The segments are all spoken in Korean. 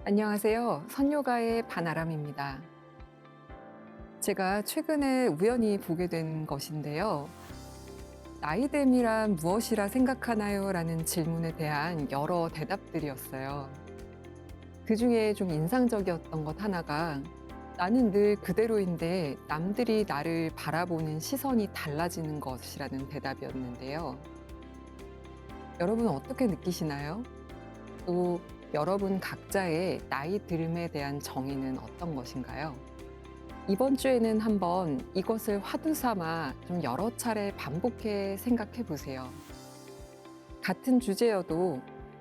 안녕하세요. 선요가의 반아람입니다. 제가 최근에 우연히 보게 된 것인데요. 나이듦이란 무엇이라 생각하나요? 라는 질문에 대한 여러 대답들이었어요. 그 중에 좀 인상적이었던 것 하나가 나는 늘 그대로인데 남들이 나를 바라보는 시선이 달라지는 것이라는 대답이었는데요. 여러분 어떻게 느끼시나요? 또 여러분 각자의 나이 듦에 대한 정의는 어떤 것인가요? 이번 주에는 한번 이것을 화두 삼아 좀 여러 차례 반복해 생각해 보세요. 같은 주제여도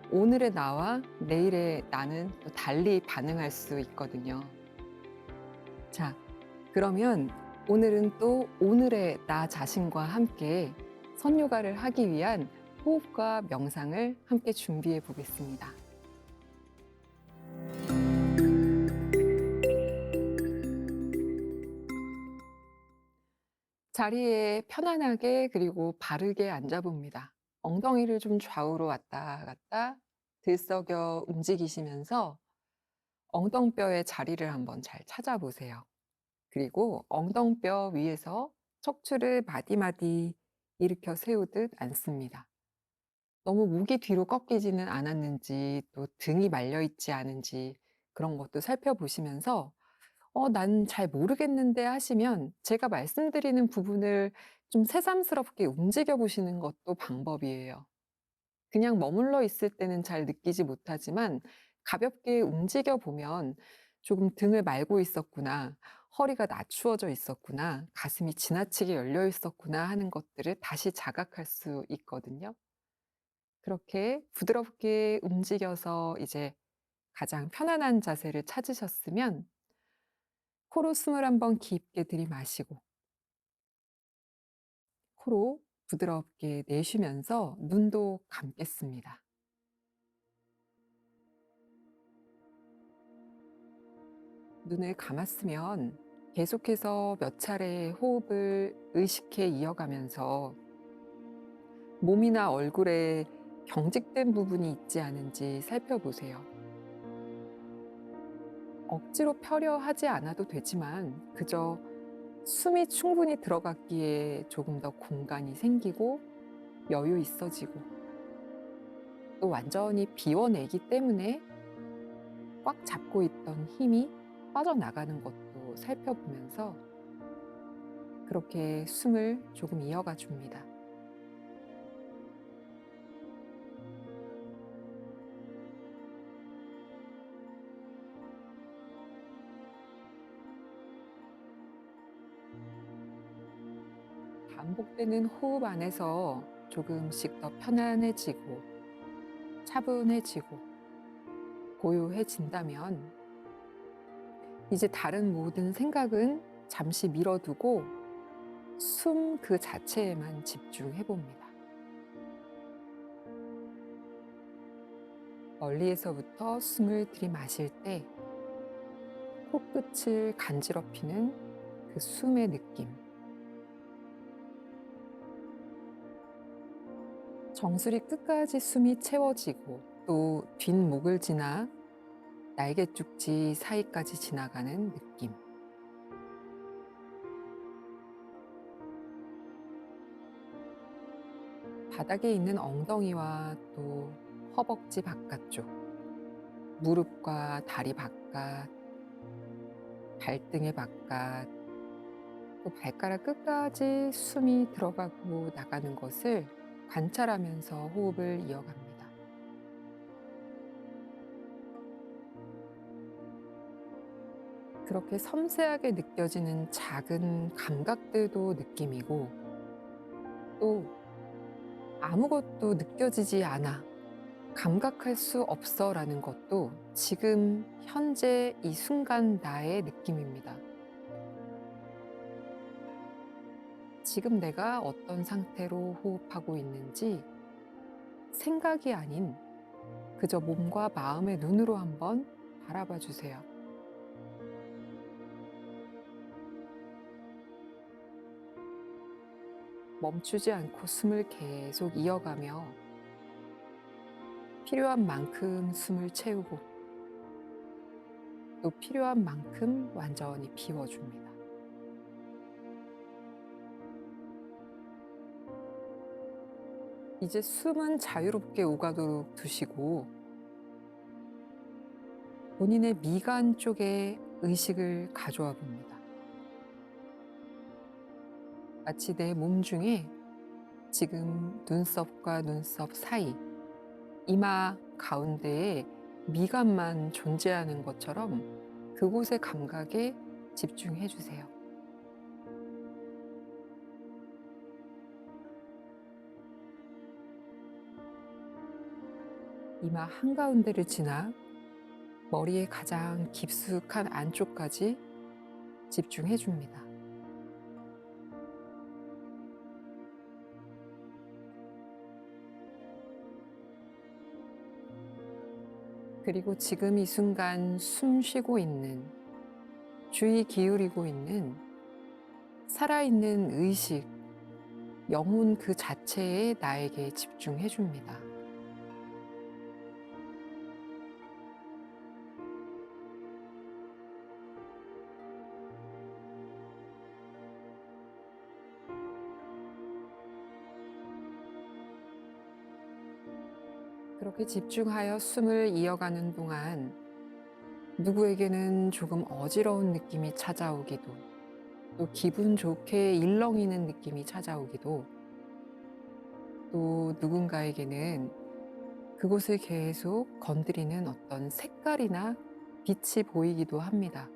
오늘의 나와 내일의 나는 또 달리 반응할 수 있거든요. 자, 그러면 오늘은 또 오늘의 나 자신과 함께 선요가를 하기 위한 호흡과 명상을 함께 준비해 보겠습니다. 자리에 편안하게 그리고 바르게 앉아봅니다. 엉덩이를 좀 좌우로 왔다 갔다 들썩여 움직이시면서 엉덩뼈의 자리를 한번 잘 찾아보세요. 그리고 엉덩뼈 위에서 척추를 마디마디 일으켜 세우듯 앉습니다. 너무 목이 뒤로 꺾이지는 않았는지 또 등이 말려 있지 않은지 그런 것도 살펴보시면서 난 잘 모르겠는데 하시면 제가 말씀드리는 부분을 좀 새삼스럽게 움직여 보시는 것도 방법이에요. 그냥 머물러 있을 때는 잘 느끼지 못하지만 가볍게 움직여 보면 조금 등을 말고 있었구나, 허리가 낮추어져 있었구나, 가슴이 지나치게 열려 있었구나 하는 것들을 다시 자각할 수 있거든요. 그렇게 부드럽게 움직여서 이제 가장 편안한 자세를 찾으셨으면 코로 숨을 한번 깊게 들이마시고 코로 부드럽게 내쉬면서 눈도 감겠습니다. 눈을 감았으면 계속해서 몇 차례 호흡을 의식해 이어가면서 몸이나 얼굴에 경직된 부분이 있지 않은지 살펴보세요. 억지로 펴려 하지 않아도 되지만 그저 숨이 충분히 들어갔기에 조금 더 공간이 생기고 여유 있어지고 또 완전히 비워내기 때문에 꽉 잡고 있던 힘이 빠져나가는 것도 살펴보면서 그렇게 숨을 조금 이어가 줍니다. 반복되는 호흡 안에서 조금씩 더 편안해지고 차분해지고 고요해진다면 이제 다른 모든 생각은 잠시 밀어두고 숨 그 자체에만 집중해 봅니다. 멀리에서부터 숨을 들이마실 때 코끝을 간지럽히는 그 숨의 느낌. 정수리 끝까지 숨이 채워지고 또 뒷목을 지나 날개죽지 사이까지 지나가는 느낌. 바닥에 있는 엉덩이와 또 허벅지 바깥쪽, 무릎과 다리 바깥, 발등의 바깥, 또 발가락 끝까지 숨이 들어가고 나가는 것을 관찰하면서 호흡을 이어갑니다. 그렇게 섬세하게 느껴지는 작은 감각들도 느낌이고 또 아무것도 느껴지지 않아, 감각할 수 없어 라는 것도 지금 현재 이 순간 나의 느낌입니다. 지금 내가 어떤 상태로 호흡하고 있는지 생각이 아닌 그저 몸과 마음의 눈으로 한번 바라봐 주세요. 멈추지 않고 숨을 계속 이어가며 필요한 만큼 숨을 채우고 또 필요한 만큼 완전히 비워줍니다. 이제 숨은 자유롭게 오가도록 두시고 본인의 미간 쪽에 의식을 가져와 봅니다. 마치 내 몸 중에 지금 눈썹과 눈썹 사이, 이마 가운데에 미간만 존재하는 것처럼 그곳의 감각에 집중해 주세요. 이마 한가운데를 지나 머리의 가장 깊숙한 안쪽까지 집중해 줍니다. 그리고 지금 이 순간 숨 쉬고 있는, 주의 기울이고 있는 살아있는 의식, 영혼 그 자체에 나에게 집중해 줍니다. 그렇게 집중하여 숨을 이어가는 동안 누구에게는 조금 어지러운 느낌이 찾아오기도, 또 기분 좋게 일렁이는 느낌이 찾아오기도, 또 누군가에게는 그곳을 계속 건드리는 어떤 색깔이나 빛이 보이기도 합니다.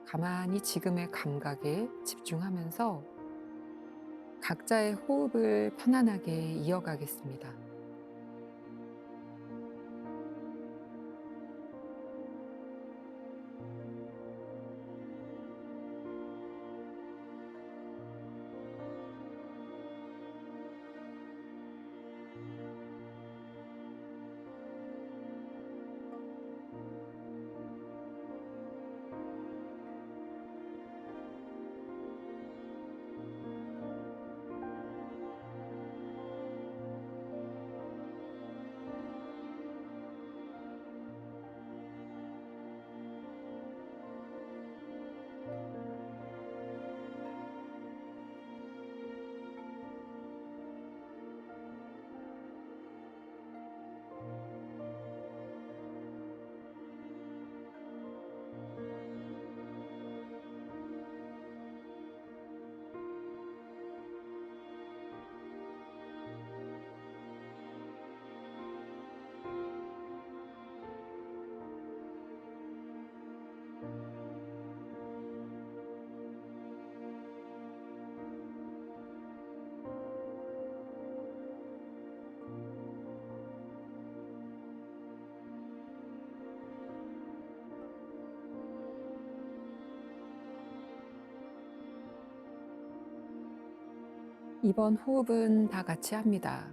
가만히 지금의 감각에 집중하면서 각자의 호흡을 편안하게 이어가겠습니다. 이번 호흡은 다 같이 합니다.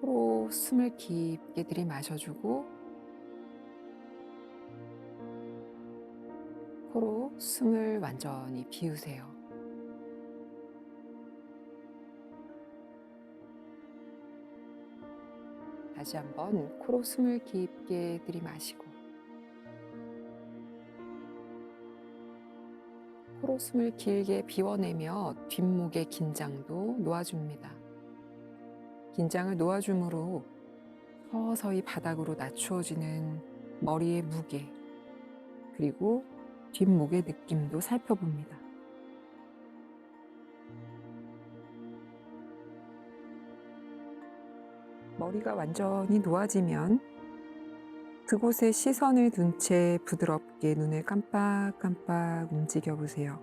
코로 숨을 깊게 들이마셔주고 코로 숨을 완전히 비우세요. 다시 한번 코로 숨을 깊게 들이마시고 코로 숨을 길게 비워내며 뒷목의 긴장도 놓아줍니다. 긴장을 놓아줌으로 서서히 바닥으로 낮추어지는 머리의 무게, 그리고 뒷목의 느낌도 살펴봅니다. 머리가 완전히 놓아지면 그곳에 시선을 둔 채 부드럽게 눈을 깜빡깜빡 움직여 보세요.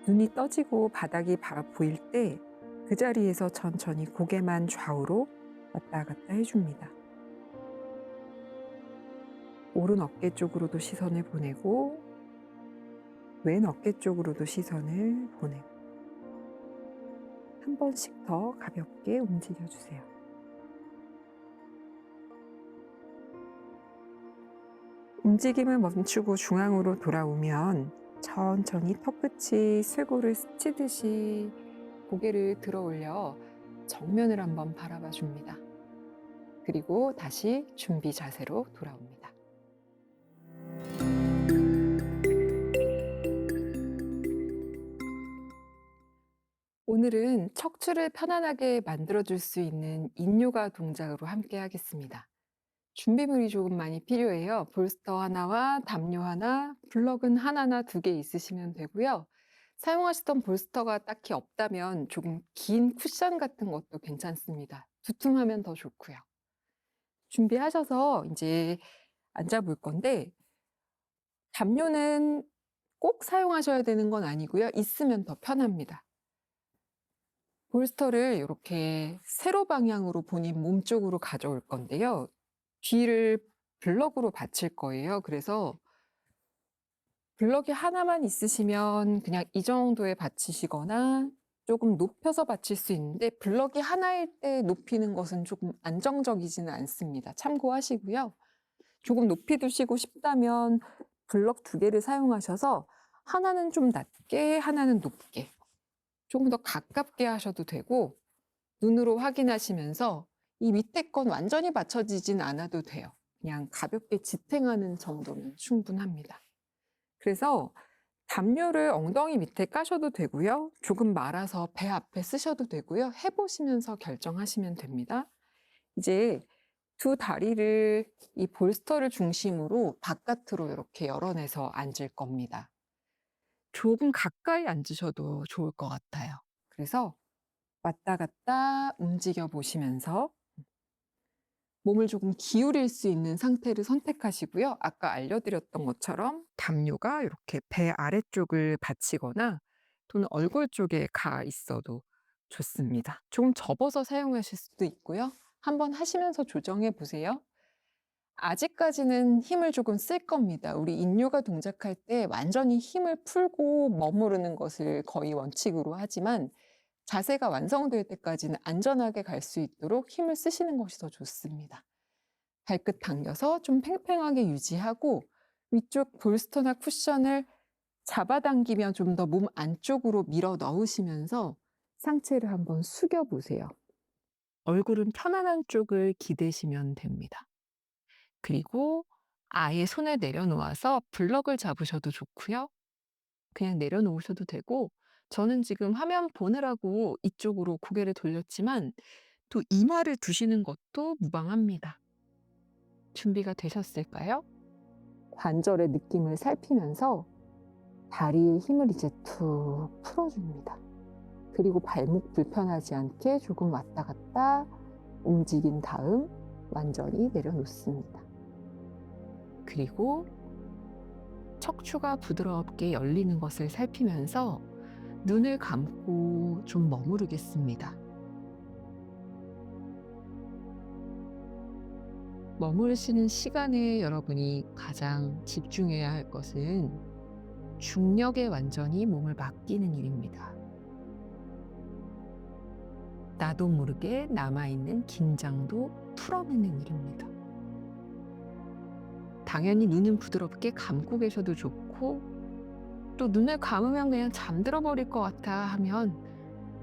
눈이 떠지고 바닥이 보일 때 그 자리에서 천천히 고개만 좌우로 왔다 갔다 해줍니다. 오른 어깨 쪽으로도 시선을 보내고 왼 어깨 쪽으로도 시선을 보내고 한 번씩 더 가볍게 움직여 주세요. 움직임을 멈추고 중앙으로 돌아오면 천천히 턱끝이 쇄골을 스치듯이 고개를 들어 올려 정면을 한번 바라봐 줍니다. 그리고 다시 준비 자세로 돌아옵니다. 오늘은 척추를 편안하게 만들어줄 수 있는 인요가 동작으로 함께 하겠습니다. 준비물이 조금 많이 필요해요. 볼스터 하나와 담요 하나, 블럭은 하나나 2개 있으시면 되고요. 사용하시던 볼스터가 딱히 없다면 조금 긴 쿠션 같은 것도 괜찮습니다. 두툼하면 더 좋고요. 준비하셔서 이제 앉아볼 건데, 담요는 꼭 사용하셔야 되는 건 아니고요. 있으면 더 편합니다. 볼스터를 이렇게 세로 방향으로 본인 몸 쪽으로 가져올 건데요. 뒤를 블럭으로 받칠 거예요. 그래서 블럭이 하나만 있으시면 그냥 이 정도에 받치시거나 조금 높여서 받칠 수 있는데, 블럭이 하나일 때 높이는 것은 조금 안정적이지는 않습니다. 참고하시고요. 조금 높이 두시고 싶다면 블럭 2개를 사용하셔서 하나는 좀 낮게, 하나는 높게, 조금 더 가깝게 하셔도 되고, 눈으로 확인하시면서 이 밑에 건 완전히 받쳐지진 않아도 돼요. 그냥 가볍게 지탱하는 정도면 충분합니다. 그래서 담요를 엉덩이 밑에 까셔도 되고요. 조금 말아서 배 앞에 쓰셔도 되고요. 해보시면서 결정하시면 됩니다. 이제 2 다리를 이 볼스터를 중심으로 바깥으로 이렇게 열어내서 앉을 겁니다. 조금 가까이 앉으셔도 좋을 것 같아요. 그래서 왔다 갔다 움직여 보시면서 몸을 조금 기울일 수 있는 상태를 선택하시고요. 아까 알려드렸던 것처럼 담요가 이렇게 배 아래쪽을 받치거나 또는 얼굴 쪽에 가 있어도 좋습니다. 조금 접어서 사용하실 수도 있고요. 한번 하시면서 조정해 보세요. 아직까지는 힘을 조금 쓸 겁니다. 우리 인요가 동작할 때 완전히 힘을 풀고 머무르는 것을 거의 원칙으로 하지만, 자세가 완성될 때까지는 안전하게 갈 수 있도록 힘을 쓰시는 것이 더 좋습니다. 발끝 당겨서 좀 팽팽하게 유지하고, 위쪽 볼스터나 쿠션을 잡아당기며 좀 더 몸 안쪽으로 밀어 넣으시면서 상체를 한번 숙여 보세요. 얼굴은 편안한 쪽을 기대시면 됩니다. 그리고 아예 손을 내려놓아서 블럭을 잡으셔도 좋고요. 그냥 내려놓으셔도 되고, 저는 지금 화면 보느라고 이쪽으로 고개를 돌렸지만 또 이마를 두시는 것도 무방합니다. 준비가 되셨을까요? 관절의 느낌을 살피면서 다리의 힘을 이제 툭 풀어줍니다. 그리고 발목 불편하지 않게 조금 왔다 갔다 움직인 다음 완전히 내려놓습니다. 그리고 척추가 부드럽게 열리는 것을 살피면서 눈을 감고 좀 머무르겠습니다. 머무르시는 시간에 여러분이 가장 집중해야 할 것은 중력에 완전히 몸을 맡기는 일입니다. 나도 모르게 남아있는 긴장도 풀어내는 일입니다. 당연히 눈은 부드럽게 감고 계셔도 좋고, 또 눈을 감으면 그냥 잠들어 버릴 것 같아 하면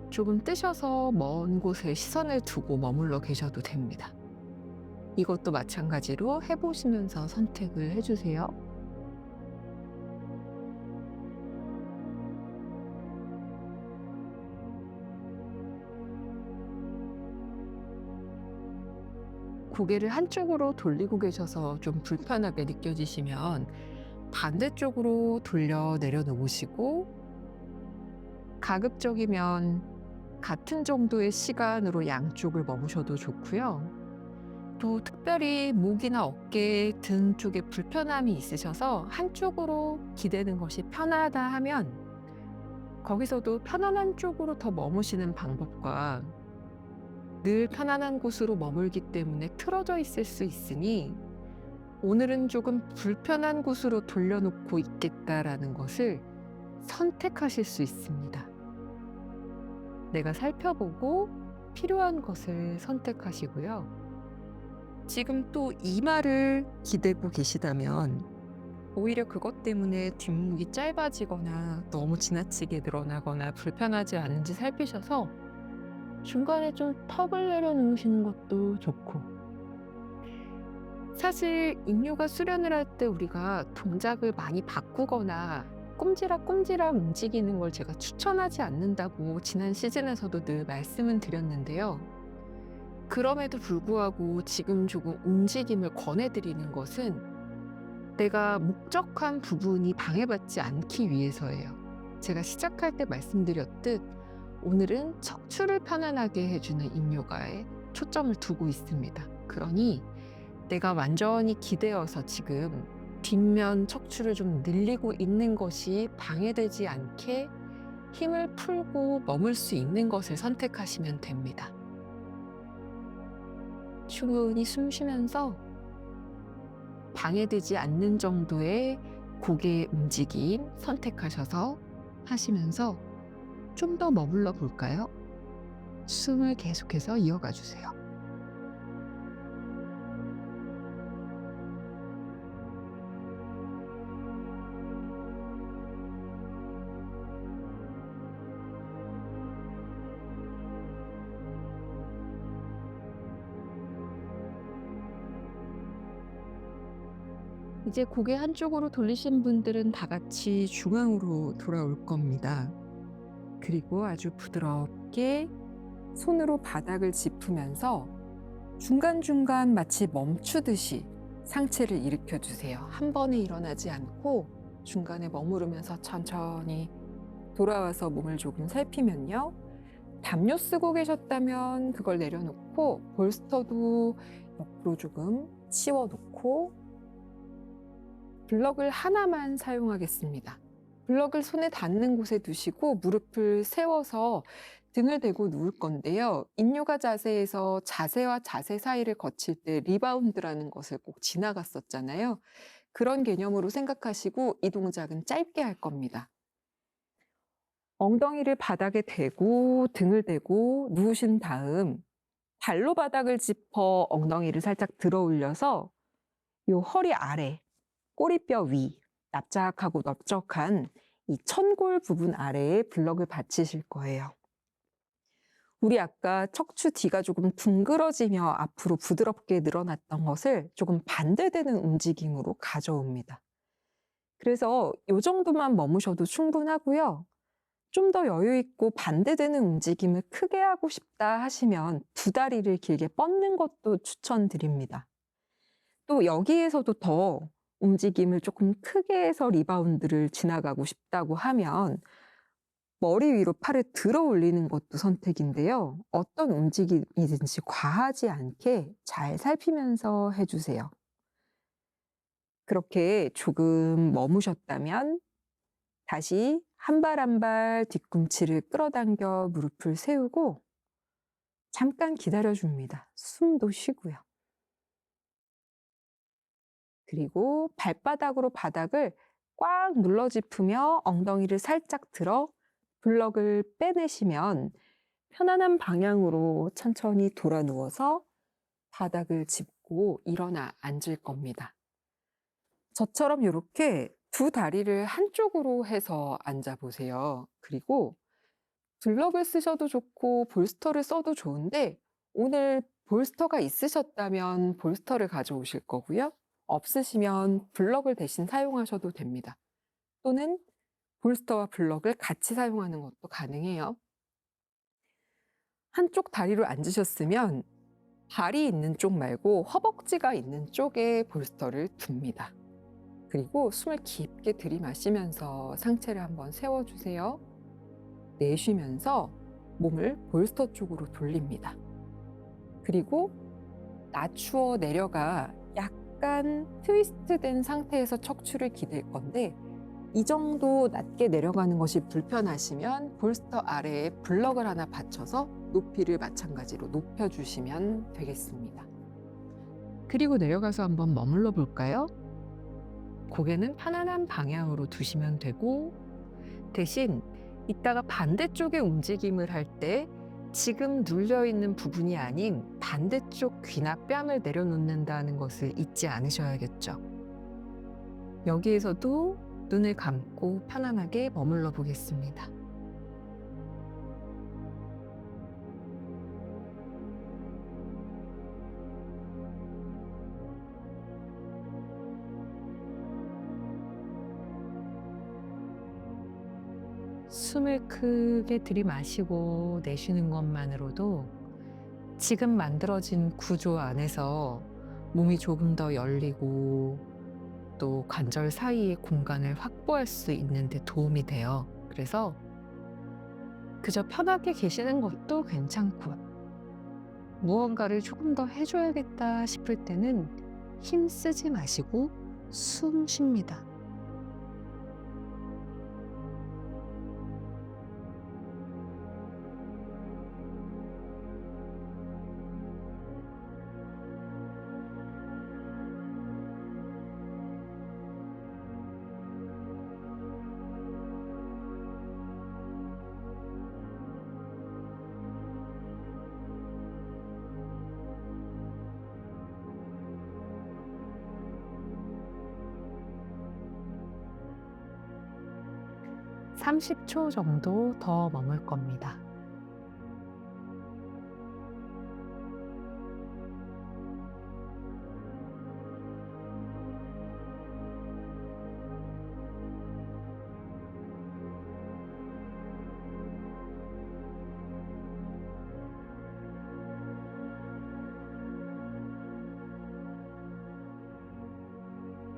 조금 뜨셔서 먼 곳에 시선을 두고 머물러 계셔도 됩니다. 이것도 마찬가지로 해보시면서 선택을 해주세요. 고개를 한쪽으로 돌리고 계셔서 좀 불편하게 느껴지시면 반대쪽으로 돌려 내려놓으시고, 가급적이면 같은 정도의 시간으로 양쪽을 머무셔도 좋고요. 또 특별히 목이나 어깨, 등 쪽에 불편함이 있으셔서 한쪽으로 기대는 것이 편하다 하면 거기서도 편안한 쪽으로 더 머무시는 방법과, 늘 편안한 곳으로 머물기 때문에 틀어져 있을 수 있으니 오늘은 조금 불편한 곳으로 돌려놓고 있겠다라는 것을 선택하실 수 있습니다. 내가 살펴보고 필요한 것을 선택하시고요. 지금 또 이마를 기대고 계시다면 오히려 그것 때문에 뒷목이 짧아지거나 너무 지나치게 늘어나거나 불편하지 않은지 살피셔서 중간에 좀 턱을 내려놓으시는 것도 좋고, 사실 인류가 수련을 할 때 우리가 동작을 많이 바꾸거나 꼼지락꼼지락 움직이는 걸 제가 추천하지 않는다고 지난 시즌에서도 늘 말씀은 드렸는데요. 그럼에도 불구하고 지금 조금 움직임을 권해드리는 것은 내가 목적한 부분이 방해받지 않기 위해서예요. 제가 시작할 때 말씀드렸듯 오늘은 척추를 편안하게 해주는 인요가에 초점을 두고 있습니다. 그러니 내가 완전히 기대어서 지금 뒷면 척추를 좀 늘리고 있는 것이 방해되지 않게 힘을 풀고 머물 수 있는 것을 선택하시면 됩니다. 충분히 숨 쉬면서 방해되지 않는 정도의 고개의 움직임 선택하셔서 하시면서 좀 더 머물러 볼까요? 숨을 계속해서 이어가 주세요. 이제 고개 한쪽으로 돌리신 분들은 다 같이 중앙으로 돌아올 겁니다. 그리고 아주 부드럽게 손으로 바닥을 짚으면서 중간중간 마치 멈추듯이 상체를 일으켜 주세요. 한 번에 일어나지 않고 중간에 머무르면서 천천히 돌아와서 몸을 조금 살피면요. 담요 쓰고 계셨다면 그걸 내려놓고 볼스터도 옆으로 조금 치워놓고 블럭을 하나만 사용하겠습니다. 블럭을 손에 닿는 곳에 두시고 무릎을 세워서 등을 대고 누울 건데요. 인요가 자세에서 자세와 자세 사이를 거칠 때 리바운드라는 것을 꼭 지나갔었잖아요. 그런 개념으로 생각하시고 이 동작은 짧게 할 겁니다. 엉덩이를 바닥에 대고 등을 대고 누우신 다음 발로 바닥을 짚어 엉덩이를 살짝 들어 올려서 요 허리 아래, 꼬리뼈 위, 납작하고 넓적한 이 천골 부분 아래에 블럭을 받치실 거예요. 우리 아까 척추 뒤가 조금 둥그러지며 앞으로 부드럽게 늘어났던 것을 조금 반대되는 움직임으로 가져옵니다. 그래서 이 정도만 머무셔도 충분하고요. 좀 더 여유 있고 반대되는 움직임을 크게 하고 싶다 하시면 두 다리를 길게 뻗는 것도 추천드립니다. 또 여기에서도 더 움직임을 조금 크게 해서 리바운드를 지나가고 싶다고 하면 머리 위로 팔을 들어 올리는 것도 선택인데요. 어떤 움직임이든지 과하지 않게 잘 살피면서 해주세요. 그렇게 조금 머무셨다면 다시 한 발 한 발 뒤꿈치를 끌어당겨 무릎을 세우고 잠깐 기다려줍니다. 숨도 쉬고요. 그리고 발바닥으로 바닥을 꽉 눌러 짚으며 엉덩이를 살짝 들어 블럭을 빼내시면 편안한 방향으로 천천히 돌아 누워서 바닥을 짚고 일어나 앉을 겁니다. 저처럼 이렇게 두 다리를 한쪽으로 해서 앉아보세요. 그리고 블럭을 쓰셔도 좋고 볼스터를 써도 좋은데 오늘 볼스터가 있으셨다면 볼스터를 가져오실 거고요. 없으시면 블럭을 대신 사용하셔도 됩니다. 또는 볼스터와 블럭을 같이 사용하는 것도 가능해요. 한쪽 다리로 앉으셨으면 발이 있는 쪽 말고 허벅지가 있는 쪽에 볼스터를 둡니다. 그리고 숨을 깊게 들이마시면서 상체를 한번 세워주세요. 내쉬면서 몸을 볼스터 쪽으로 돌립니다. 그리고 낮추어 내려가 약간 트위스트 된 상태에서 척추를 기댈 건데 이 정도 낮게 내려가는 것이 불편하시면 볼스터 아래에 블럭을 하나 받쳐서 높이를 마찬가지로 높여주시면 되겠습니다. 그리고 내려가서 한번 머물러 볼까요? 고개는 편안한 방향으로 두시면 되고 대신 이따가 반대쪽의 움직임을 할 때 지금 눌려있는 부분이 아닌 반대쪽 귀나 뺨을 내려놓는다는 것을 잊지 않으셔야겠죠. 여기에서도 눈을 감고 편안하게 머물러 보겠습니다. 숨을 크게 들이마시고 내쉬는 것만으로도 지금 만들어진 구조 안에서 몸이 조금 더 열리고 또 관절 사이의 공간을 확보할 수 있는 데 도움이 돼요. 그래서 그저 편하게 계시는 것도 괜찮고요. 무언가를 조금 더 해줘야겠다 싶을 때는 힘 쓰지 마시고 숨 쉽니다. 30초 정도 더 머물 겁니다.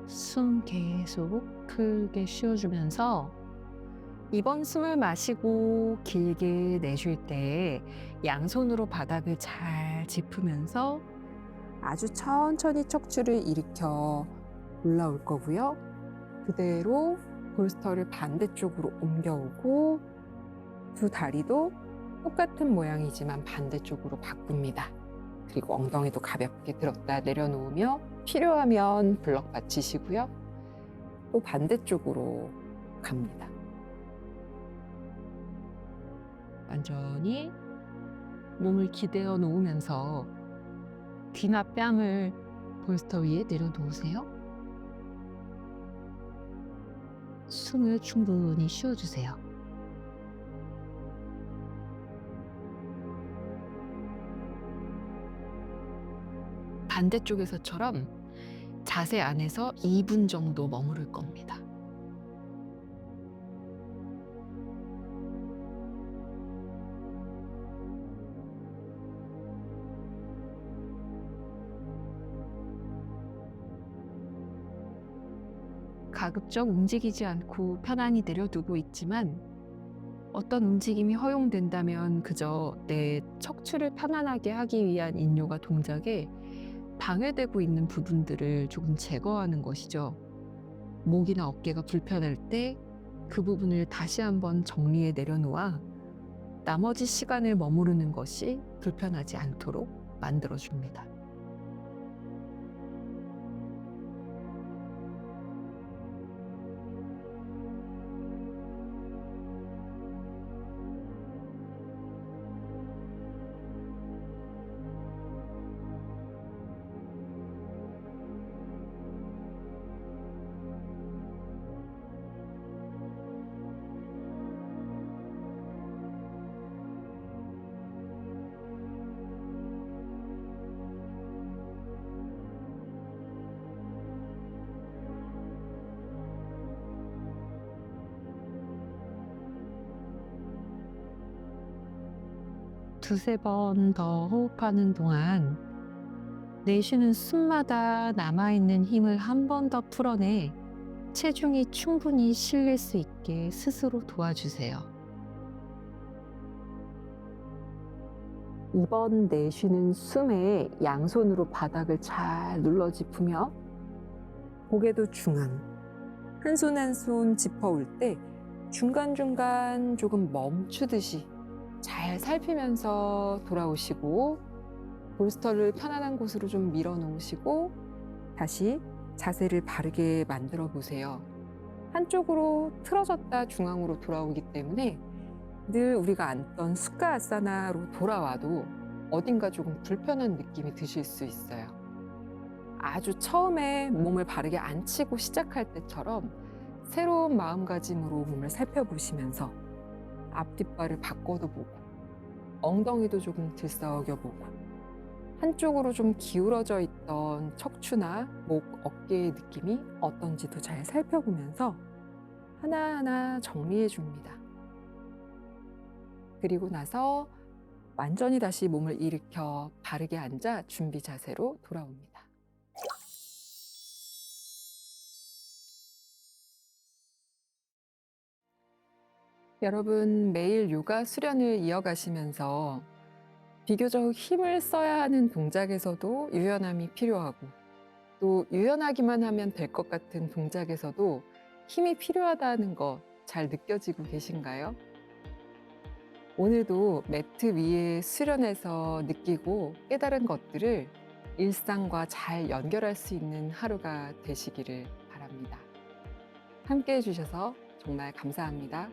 숨 계속 크게 쉬어주면서 이번 숨을 마시고 길게 내쉴 때 양손으로 바닥을 잘 짚으면서 아주 천천히 척추를 일으켜 올라올 거고요. 그대로 볼스터를 반대쪽으로 옮겨오고 두 다리도 똑같은 모양이지만 반대쪽으로 바꿉니다. 그리고 엉덩이도 가볍게 들었다 내려놓으며 필요하면 블럭 받치시고요. 또 반대쪽으로 갑니다. 완전히 몸을 기대어 놓으면서 귀나 뺨을 볼스터 위에 내려놓으세요. 숨을 충분히 쉬어주세요. 반대쪽에서처럼 자세 안에서 2분 정도 머무를 겁니다. 가급적 움직이지 않고 편안히 내려두고 있지만 어떤 움직임이 허용된다면 그저 내 척추를 편안하게 하기 위한 인뇨가 동작에 방해되고 있는 부분들을 조금 제거하는 것이죠. 목이나 어깨가 불편할 때 그 부분을 다시 한번 정리해 내려놓아 나머지 시간을 머무르는 것이 불편하지 않도록 만들어줍니다. 두세 번 더 호흡하는 동안 내쉬는 숨마다 남아있는 힘을 한 번 더 풀어내 체중이 충분히 실릴 수 있게 스스로 도와주세요. 이번 내쉬는 숨에 양손으로 바닥을 잘 눌러 짚으며 고개도 중앙, 한 손 한 손 짚어올 때 중간중간 조금 멈추듯이 잘 살피면서 돌아오시고 볼스터를 편안한 곳으로 좀 밀어 놓으시고 다시 자세를 바르게 만들어 보세요. 한쪽으로 틀어졌다 중앙으로 돌아오기 때문에 늘 우리가 앉던 숙가 아사나로 돌아와도 어딘가 조금 불편한 느낌이 드실 수 있어요. 아주 처음에 몸을 바르게 앉히고 시작할 때처럼 새로운 마음가짐으로 몸을 살펴보시면서 앞뒷발을 바꿔도 보고 엉덩이도 조금 들썩여보고 한쪽으로 좀 기울어져 있던 척추나 목, 어깨의 느낌이 어떤지도 잘 살펴보면서 하나하나 정리해 줍니다. 그리고 나서 완전히 다시 몸을 일으켜 바르게 앉아 준비 자세로 돌아옵니다. 여러분, 매일 요가 수련을 이어가시면서 비교적 힘을 써야 하는 동작에서도 유연함이 필요하고, 또 유연하기만 하면 될 것 같은 동작에서도 힘이 필요하다는 거 잘 느껴지고 계신가요? 오늘도 매트 위에 수련해서 느끼고 깨달은 것들을 일상과 잘 연결할 수 있는 하루가 되시기를 바랍니다. 함께 해주셔서 정말 감사합니다.